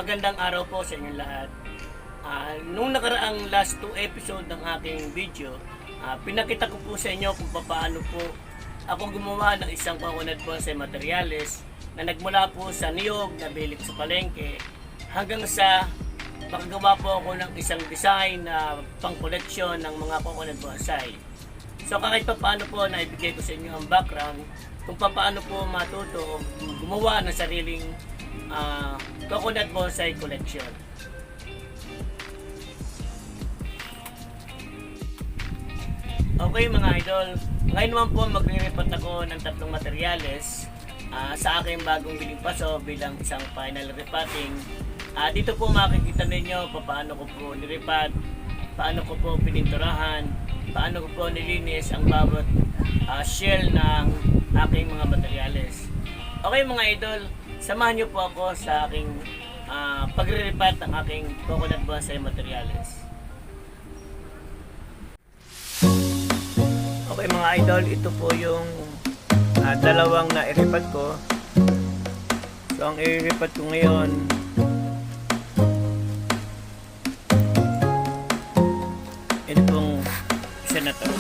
Magandang araw po sa inyong lahat. Nung nakaraang last 2 episode ng aking video, pinakita ko po sa inyo kung paano po ako gumawa ng isang coconut bonsai materials na nagmula po sa niyog na bilip sa palengke hanggang sa makagawa po ako ng isang design na pang-collection ng mga coconut bonsai. So kahit paano po na ibigay ko sa inyo ang background kung paano po matuto gumawa ng sariling coconut bonsai collection. Okay mga idol, ngayon naman po magre-report ako ng 3 materyales sa aking bagong biling paso bilang isang final repotting. Dito po makikita ninyo paano ko po niripat, paano ko po pininturahan, paano ko po nilinis ang bawat shell ng aking mga materyales. Okay mga idol, samahan niyo po ako sa aking pagre-repot ng aking coconut bonsai materials. Okay mga idol, ito po yung dalawang na-repot ko. So ang i-repot ko ngayon, ito pong isa na to.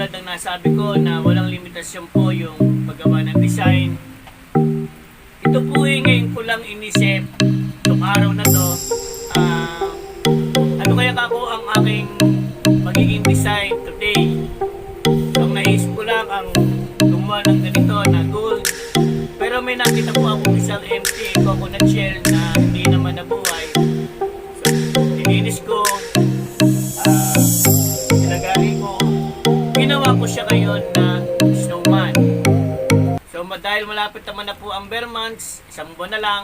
tulad ng nasabi ko na walang limitasyon po yung paggawa ng design. Ito po ngayon ko lang inisip itong araw na to. Ano kaya ako ang aking magiging design today? So naisip ko lang ang gumawa ng ganito na gold. Pero may nakita po akong isang empty coconut shell na hindi naman nabuhay. So tininis ko, nilagari ko, ginawa ko siya ngayon na snowman. So dahil malapit naman na po ang bare months, isang buwan na lang,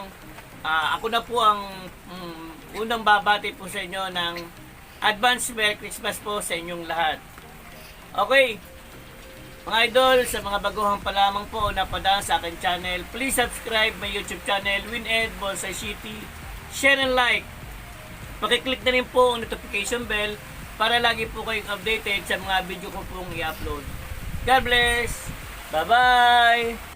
ako na po ang unang babati po sa inyo ng advance Merry Christmas po sa inyong lahat. Okay, mga idol, sa mga baguhang pa lamang po na padaan sa akin channel, please subscribe my YouTube channel, WinEd Bonsai City, share and like. Pakiclick na rin po ang notification bell para lagi po kayong updated sa mga video ko pong i-upload. God bless! Bye-bye!